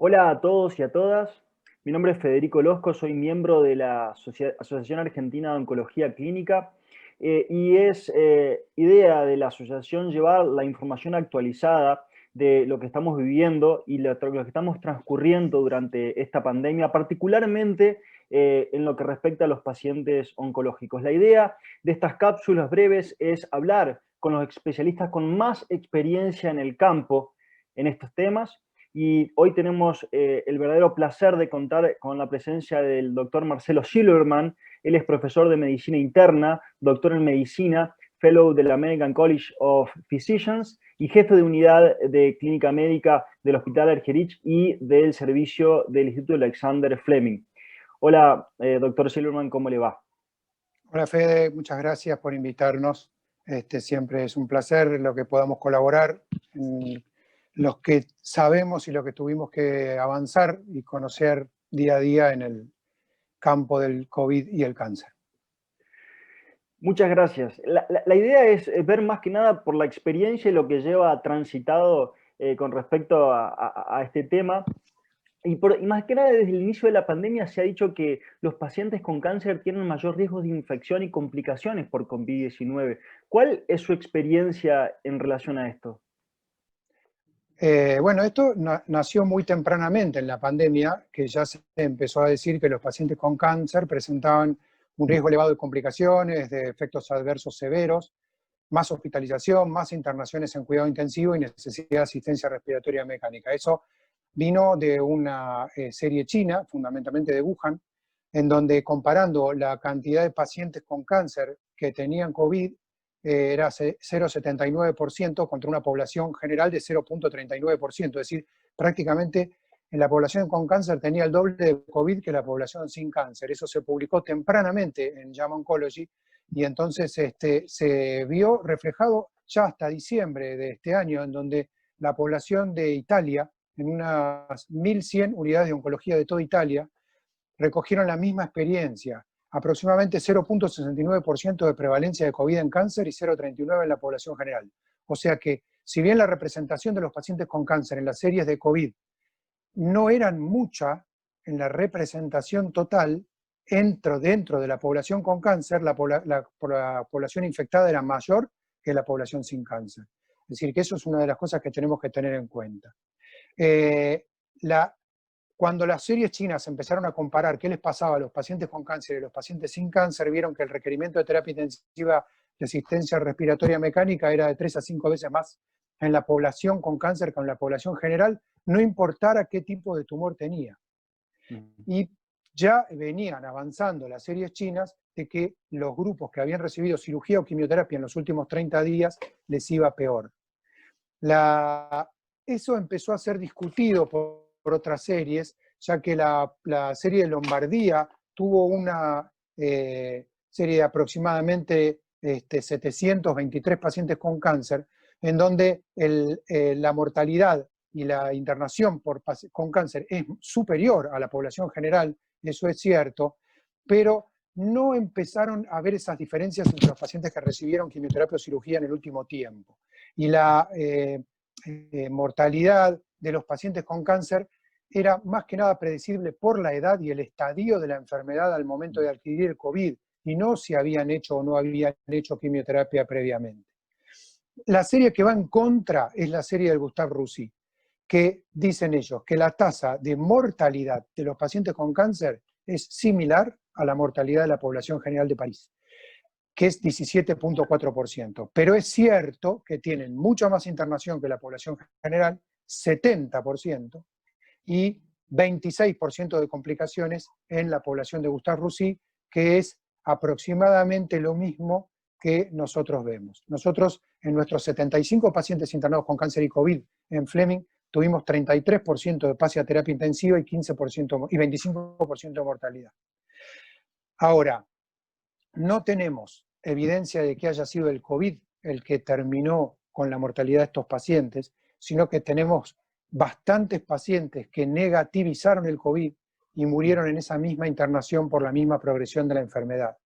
Hola a todos y a todas. Mi nombre es Federico Losco, soy miembro de la Asociación Argentina de Oncología Clínica y es idea de la asociación llevar la información actualizada de lo que estamos viviendo y lo que estamos transcurriendo durante esta pandemia, particularmente en lo que respecta a los pacientes oncológicos. La idea de estas cápsulas breves es hablar con los especialistas con más experiencia en el campo en estos temas. Y hoy tenemos el verdadero placer de contar con la presencia del doctor Marcelo Silverman. Él es profesor de medicina interna, doctor en medicina, fellow del American College of Physicians y jefe de unidad de clínica médica del Hospital Argerich y del servicio del Instituto Alexander Fleming. Hola, doctor Silverman, ¿cómo le va? Hola Fede, muchas gracias por invitarnos. Siempre es un placer lo que podamos colaborar en los que sabemos y lo que tuvimos que avanzar y conocer día a día en el campo del COVID y el cáncer. Muchas gracias. La idea es ver más que nada por la experiencia y lo que lleva transitado con respecto a este tema. Y más que nada desde el inicio de la pandemia se ha dicho que los pacientes con cáncer tienen mayor riesgo de infección y complicaciones por COVID-19. ¿Cuál es su experiencia en relación a esto? Bueno, esto nació muy tempranamente en la pandemia, que ya se empezó a decir que los pacientes con cáncer presentaban un riesgo elevado de complicaciones, de efectos adversos severos, más hospitalización, más internaciones en cuidado intensivo y necesidad de asistencia respiratoria mecánica. Eso vino de una serie china, fundamentalmente de Wuhan, en donde comparando la cantidad de pacientes con cáncer que tenían COVID, era 0,79% contra una población general de 0,39%, es decir, prácticamente en la población con cáncer tenía el doble de COVID que la población sin cáncer. Eso se publicó tempranamente en JAMA Oncology y entonces se vio reflejado ya hasta diciembre de este año, en donde la población de Italia, en unas 1.100 unidades de oncología de toda Italia, recogieron la misma experiencia, aproximadamente 0,69% de prevalencia de COVID en cáncer y 0,39% en la población general. O sea que, si bien la representación de los pacientes con cáncer en las series de COVID no eran mucha en la representación total, dentro de la población con cáncer, la población infectada era mayor que la población sin cáncer. Es decir, que eso es una de las cosas que tenemos que tener en cuenta. Cuando las series chinas empezaron a comparar qué les pasaba a los pacientes con cáncer y a los pacientes sin cáncer, vieron que el requerimiento de terapia intensiva de asistencia respiratoria mecánica era de 3 a 5 veces más en la población con cáncer que en la población general, no importara qué tipo de tumor tenía. Y ya venían avanzando las series chinas de que los grupos que habían recibido cirugía o quimioterapia en los últimos 30 días les iba peor. Eso empezó a ser discutido por otras series, ya que la serie de Lombardía tuvo una serie de aproximadamente 723 pacientes con cáncer, en donde la mortalidad y la internación con cáncer es superior a la población general, eso es cierto, pero no empezaron a ver esas diferencias entre los pacientes que recibieron quimioterapia o cirugía en el último tiempo. Y la mortalidad de los pacientes con cáncer era más que nada predecible por la edad y el estadio de la enfermedad al momento de adquirir el COVID, y no si habían hecho o no habían hecho quimioterapia previamente. La serie que va en contra es la serie del Gustave-Roussy, que dicen ellos que la tasa de mortalidad de los pacientes con cáncer es similar a la mortalidad de la población general de París, que es 17,4%. Pero es cierto que tienen mucha más internación que la población general, 70%, y 26% de complicaciones en la población de Gustave-Roussy, que es aproximadamente lo mismo que nosotros vemos. Nosotros, en nuestros 75 pacientes internados con cáncer y COVID en Fleming, tuvimos 33% de pase a terapia intensiva y 15% y 25% de mortalidad. Ahora, no tenemos evidencia de que haya sido el COVID el que terminó con la mortalidad de estos pacientes, sino que tenemos bastantes pacientes que negativizaron el COVID y murieron en esa misma internación por la misma progresión de la enfermedad.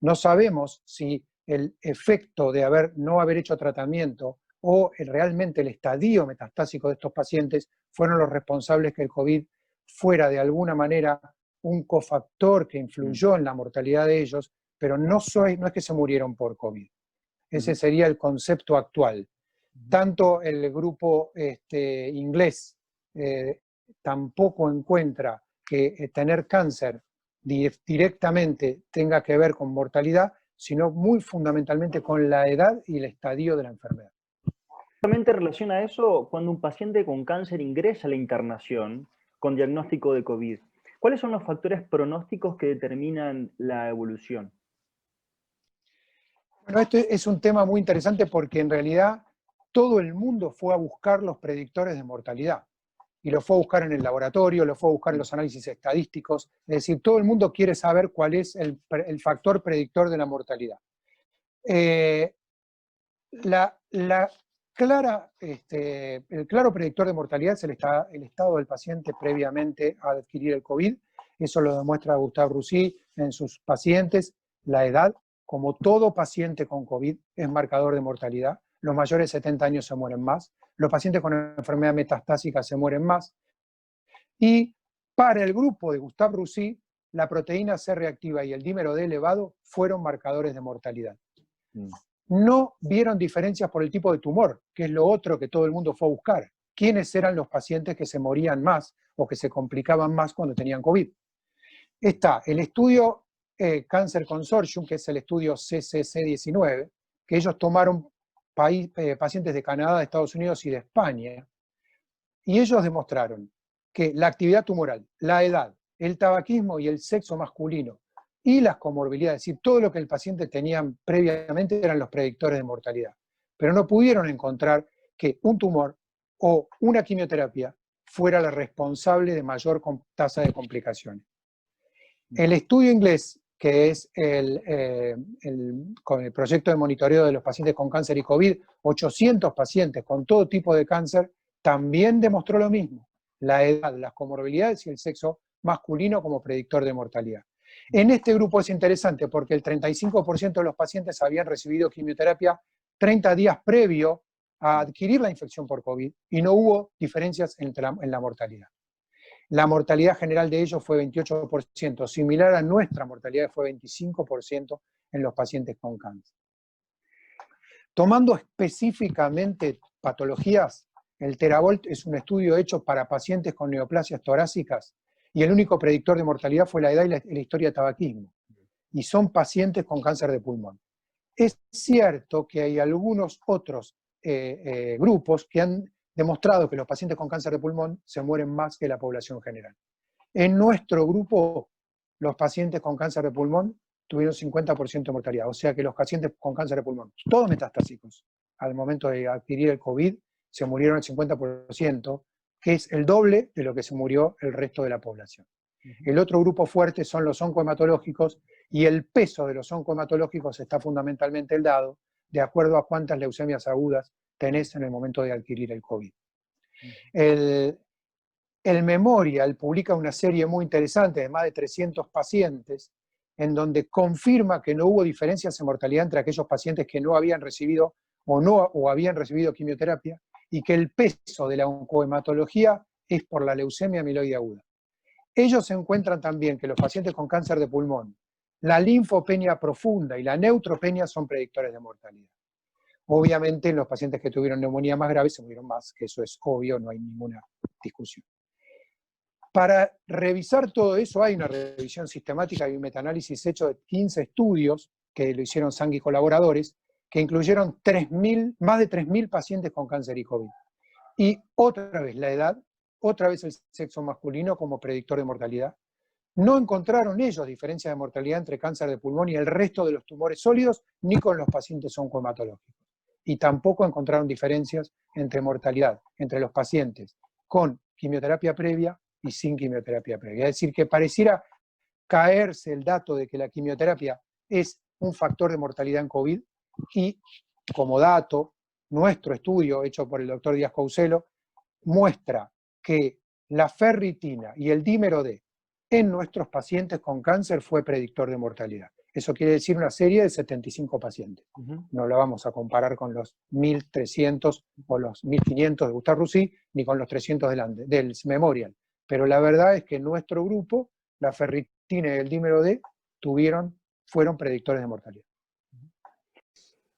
No sabemos si el efecto de no haber hecho tratamiento o realmente el estadio metastásico de estos pacientes fueron los responsables que el COVID fuera de alguna manera un cofactor que influyó en la mortalidad de ellos, pero no es que se murieron por COVID. Ese sería el concepto actual. Tanto el grupo inglés tampoco encuentra que tener cáncer directamente tenga que ver con mortalidad, sino muy fundamentalmente con la edad y el estadio de la enfermedad. Justamente relaciona eso cuando un paciente con cáncer ingresa a la internación con diagnóstico de COVID. ¿Cuáles son los factores pronósticos que determinan la evolución? Bueno, este es un tema muy interesante porque en realidad todo el mundo fue a buscar los predictores de mortalidad. Y lo fue a buscar en el laboratorio, lo fue a buscar en los análisis estadísticos. Es decir, todo el mundo quiere saber cuál es el factor predictor de la mortalidad. El claro predictor de mortalidad es el estado del paciente previamente a adquirir el COVID. Eso lo demuestra Gustave Roussy en sus pacientes. La edad, como todo paciente con COVID, es marcador de mortalidad. Los mayores de 70 años se mueren más. Los pacientes con enfermedad metastásica se mueren más. Y para el grupo de Gustave Roussy, la proteína C reactiva y el dímero D elevado fueron marcadores de mortalidad. No vieron diferencias por el tipo de tumor, que es lo otro que todo el mundo fue a buscar. ¿Quiénes eran los pacientes que se morían más o que se complicaban más cuando tenían COVID? Está el estudio Cancer Consortium, que es el estudio CCC19, que ellos tomaron pacientes de Canadá, de Estados Unidos y de España, y ellos demostraron que la actividad tumoral, la edad, el tabaquismo y el sexo masculino y las comorbilidades, es decir, todo lo que el paciente tenía previamente eran los predictores de mortalidad. Pero no pudieron encontrar que un tumor o una quimioterapia fuera la responsable de mayor tasa de complicaciones. El estudio inglés, que es con el proyecto de monitoreo de los pacientes con cáncer y COVID, 800 pacientes con todo tipo de cáncer, también demostró lo mismo, la edad, las comorbilidades y el sexo masculino como predictor de mortalidad. En este grupo es interesante porque el 35% de los pacientes habían recibido quimioterapia 30 días previo a adquirir la infección por COVID y no hubo diferencias en la mortalidad. La mortalidad general de ellos fue 28%, similar a nuestra mortalidad, fue 25% en los pacientes con cáncer. Tomando específicamente patologías, el Teravolt es un estudio hecho para pacientes con neoplasias torácicas y el único predictor de mortalidad fue la edad y la historia de tabaquismo. Y son pacientes con cáncer de pulmón. Es cierto que hay algunos otros grupos que han demostrado que los pacientes con cáncer de pulmón se mueren más que la población general. En nuestro grupo, los pacientes con cáncer de pulmón tuvieron 50% de mortalidad, o sea que los pacientes con cáncer de pulmón, todos metastásicos, al momento de adquirir el COVID, se murieron el 50%, que es el doble de lo que se murió el resto de la población. El otro grupo fuerte son los oncohematológicos, y el peso de los oncohematológicos está fundamentalmente dado de acuerdo a cuántas leucemias agudas tenés en el momento de adquirir el COVID. El Memorial publica una serie muy interesante de más de 300 pacientes en donde confirma que no hubo diferencias en mortalidad entre aquellos pacientes que no habían recibido o habían recibido quimioterapia y que el peso de la oncohematología es por la leucemia amiloide aguda. Ellos encuentran también que los pacientes con cáncer de pulmón, la linfopenia profunda y la neutropenia son predictores de mortalidad. Obviamente, los pacientes que tuvieron neumonía más grave se murieron más, que eso es obvio, no hay ninguna discusión. Para revisar todo eso hay una revisión sistemática y un metaanálisis hecho de 15 estudios que lo hicieron Sang y colaboradores, que incluyeron más de 3.000 pacientes con cáncer y COVID. Y otra vez la edad, otra vez el sexo masculino como predictor de mortalidad. No encontraron ellos diferencia de mortalidad entre cáncer de pulmón y el resto de los tumores sólidos, ni con los pacientes oncohematológicos. Y tampoco encontraron diferencias entre mortalidad entre los pacientes con quimioterapia previa y sin quimioterapia previa. Es decir, que pareciera caerse el dato de que la quimioterapia es un factor de mortalidad en COVID, y como dato, nuestro estudio hecho por el doctor Díaz Couselo muestra que la ferritina y el dímero D en nuestros pacientes con cáncer fue predictor de mortalidad. Eso quiere decir una serie de 75 pacientes. Ujú. No la vamos a comparar con los 1.300 o los 1.500 de Gustave Roussy, ni con los 300 del Memorial. Pero la verdad es que en nuestro grupo, la ferritina y el dímero D fueron predictores de mortalidad.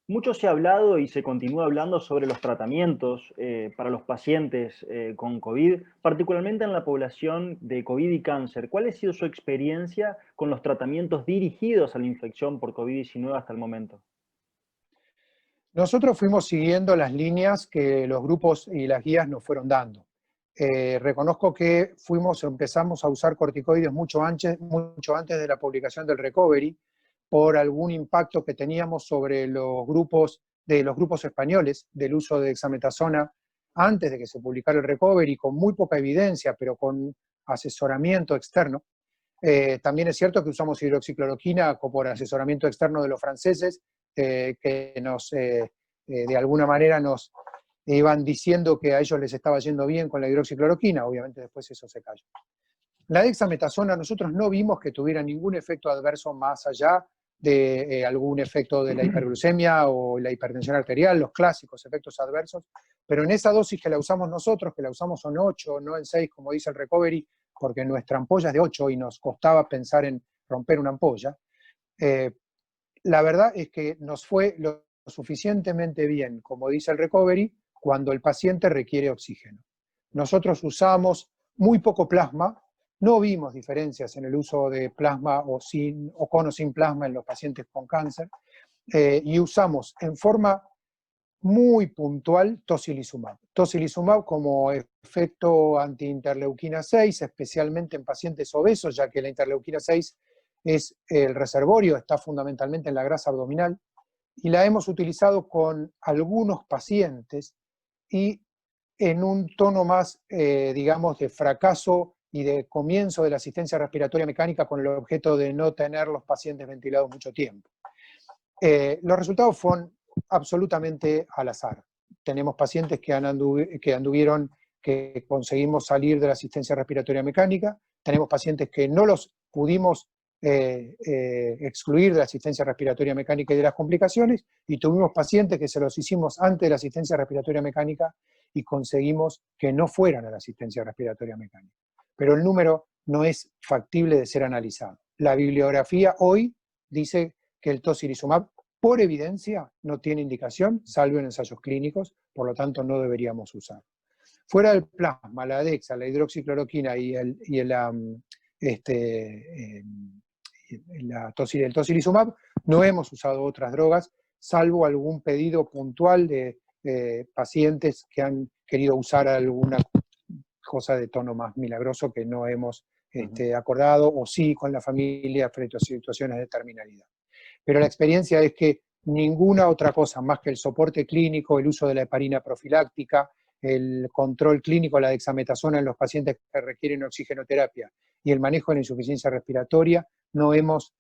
Mucho se ha hablado y se continúa hablando sobre los tratamientos para los pacientes con COVID, particularmente en la población de COVID y cáncer. ¿Cuál ha sido su experiencia con los tratamientos dirigidos a la infección por COVID-19 hasta el momento? Nosotros fuimos siguiendo las líneas que los grupos y las guías nos fueron dando. Reconozco que empezamos a usar corticoides mucho antes de la publicación del Recovery, por algún impacto que teníamos sobre los grupos españoles del uso de dexametasona antes de que se publicara el Recovery, con muy poca evidencia, pero con asesoramiento externo. También es cierto que usamos hidroxicloroquina por asesoramiento externo de los franceses, que de alguna manera nos iban diciendo que a ellos les estaba yendo bien con la hidroxicloroquina. Obviamente después eso se cayó. La dexametasona nosotros no vimos que tuviera ningún efecto adverso más allá de algún efecto de la hiperglucemia o la hipertensión arterial, los clásicos efectos adversos, pero en esa dosis que la usamos nosotros, que la usamos en 8, no en 6, como dice el Recovery, porque nuestra ampolla es de 8 y nos costaba pensar en romper una ampolla, la verdad es que nos fue lo suficientemente bien, como dice el Recovery, cuando el paciente requiere oxígeno. Nosotros usamos muy poco plasma, no vimos diferencias en el uso de plasma o con o sin plasma en los pacientes con cáncer, y usamos en forma muy puntual tocilizumab. Tocilizumab como efecto antiinterleuquina 6, especialmente en pacientes obesos, ya que la interleuquina 6 es el reservorio, está fundamentalmente en la grasa abdominal, y la hemos utilizado con algunos pacientes y en un tono más, digamos, de fracaso y de comienzo de la asistencia respiratoria mecánica con el objeto de no tener los pacientes ventilados mucho tiempo. Los resultados fueron absolutamente al azar. Tenemos pacientes que anduvieron, que conseguimos salir de la asistencia respiratoria mecánica, tenemos pacientes que no los pudimos excluir de la asistencia respiratoria mecánica y de las complicaciones, y tuvimos pacientes que se los hicimos antes de la asistencia respiratoria mecánica y conseguimos que no fueran a la asistencia respiratoria mecánica. Pero el número no es factible de ser analizado. La bibliografía hoy dice que el tocilizumab, por evidencia, no tiene indicación, salvo en ensayos clínicos, por lo tanto no deberíamos usar. Fuera del plasma, la dexa, la hidroxicloroquina y el tocilizumab, no hemos usado otras drogas, salvo algún pedido puntual de pacientes que han querido usar alguna cosa de tono más milagroso que no hemos acordado, o sí con la familia frente a situaciones de terminalidad. Pero la experiencia es que ninguna otra cosa más que el soporte clínico, el uso de la heparina profiláctica, el control clínico, la dexametasona en los pacientes que requieren oxigenoterapia y el manejo de la insuficiencia respiratoria, no hemos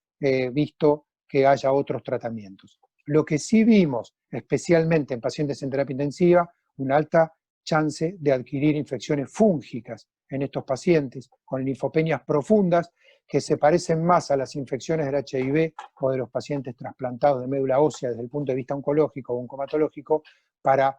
visto que haya otros tratamientos. Lo que sí vimos, especialmente en pacientes en terapia intensiva, una alta chance de adquirir infecciones fúngicas en estos pacientes con linfopenias profundas que se parecen más a las infecciones del HIV o de los pacientes trasplantados de médula ósea desde el punto de vista oncológico o oncomatológico, para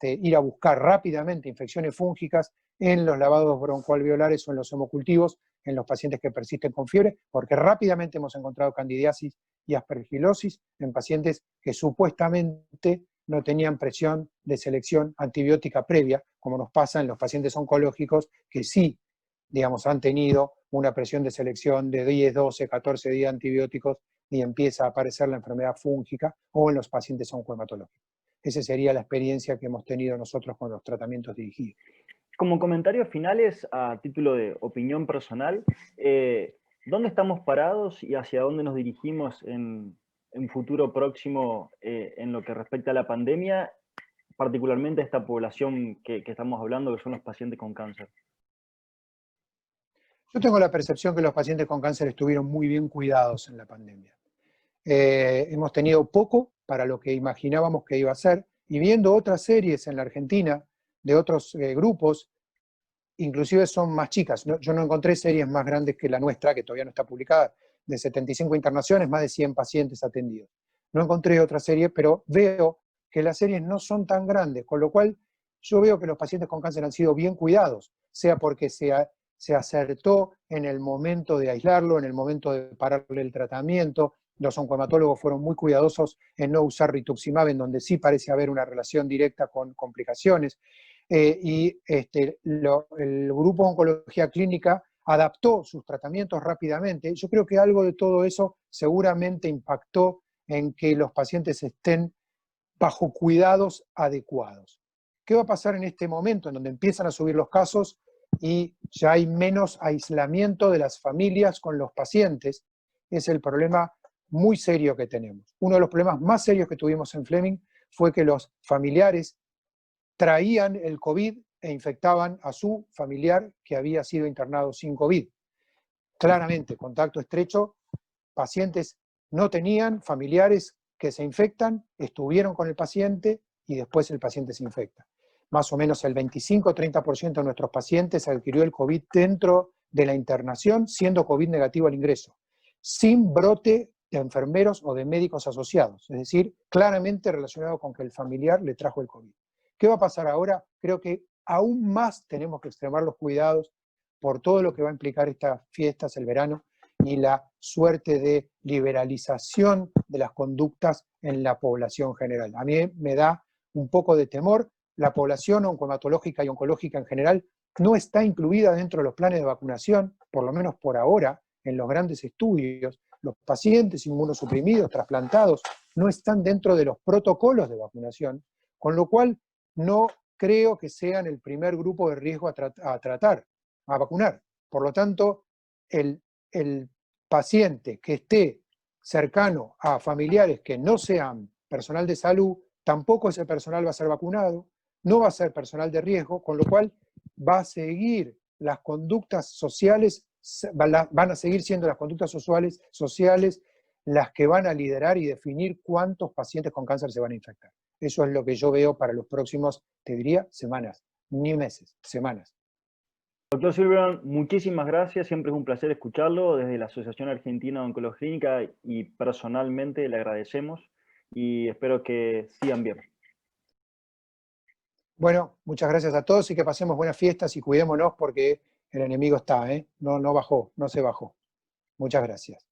ir a buscar rápidamente infecciones fúngicas en los lavados broncoalveolares o en los hemocultivos en los pacientes que persisten con fiebre, porque rápidamente hemos encontrado candidiasis y aspergilosis en pacientes que supuestamente no tenían presión de selección antibiótica previa, como nos pasa en los pacientes oncológicos que sí, digamos, han tenido una presión de selección de 10, 12, 14 días antibióticos y empieza a aparecer la enfermedad fúngica, o en los pacientes oncohematológicos. Esa sería la experiencia que hemos tenido nosotros con los tratamientos dirigidos. Como comentarios finales, a título de opinión personal, ¿dónde estamos parados y hacia dónde nos dirigimos en un futuro próximo en lo que respecta a la pandemia, particularmente a esta población que estamos hablando, que son los pacientes con cáncer? Yo tengo la percepción que los pacientes con cáncer estuvieron muy bien cuidados en la pandemia. Hemos tenido poco para lo que imaginábamos que iba a ser, y viendo otras series en la Argentina de otros grupos, inclusive son más chicas. Yo no encontré series más grandes que la nuestra, que todavía no está publicada, de 75 internaciones, más de 100 pacientes atendidos. No encontré otra serie, pero veo que las series no son tan grandes, con lo cual yo veo que los pacientes con cáncer han sido bien cuidados, sea porque se acertó en el momento de aislarlo, en el momento de pararle el tratamiento. Los oncohematólogos fueron muy cuidadosos en no usar rituximab, en donde sí parece haber una relación directa con complicaciones. El grupo de oncología clínica adaptó sus tratamientos rápidamente. Yo creo que algo de todo eso seguramente impactó en que los pacientes estén bajo cuidados adecuados. ¿Qué va a pasar en este momento en donde empiezan a subir los casos y ya hay menos aislamiento de las familias con los pacientes? Es el problema muy serio que tenemos. Uno de los problemas más serios que tuvimos en Fleming fue que los familiares traían el COVID e infectaban a su familiar que había sido internado sin COVID. Claramente, contacto estrecho, pacientes no tenían familiares que se infectan, estuvieron con el paciente y después el paciente se infecta. Más o menos el 25-30% de nuestros pacientes adquirió el COVID dentro de la internación, siendo COVID negativo al ingreso, sin brote de enfermeros o de médicos asociados, es decir, claramente relacionado con que el familiar le trajo el COVID. ¿Qué va a pasar ahora? Creo que aún más tenemos que extremar los cuidados por todo lo que va a implicar estas fiestas, el verano, y la suerte de liberalización de las conductas en la población general. A mí me da un poco de temor. La población oncohematológica y oncológica en general no está incluida dentro de los planes de vacunación, por lo menos por ahora, en los grandes estudios. Los pacientes inmunosuprimidos, trasplantados, no están dentro de los protocolos de vacunación, con lo cual no creo que sean el primer grupo de riesgo a vacunar. Por lo tanto, el paciente que esté cercano a familiares que no sean personal de salud, tampoco ese personal va a ser vacunado, no va a ser personal de riesgo, con lo cual va a seguir las conductas sociales, van a seguir siendo las conductas sociales las que van a liderar y definir cuántos pacientes con cáncer se van a infectar. Eso es lo que yo veo para los próximos, te diría, semanas, ni meses, semanas. Doctor Silverman, muchísimas gracias, siempre es un placer escucharlo desde la Asociación Argentina de Oncología Clínica y personalmente le agradecemos y espero que sigan bien. Bueno, muchas gracias a todos y que pasemos buenas fiestas y cuidémonos porque el enemigo está, no bajó, no se bajó. Muchas gracias.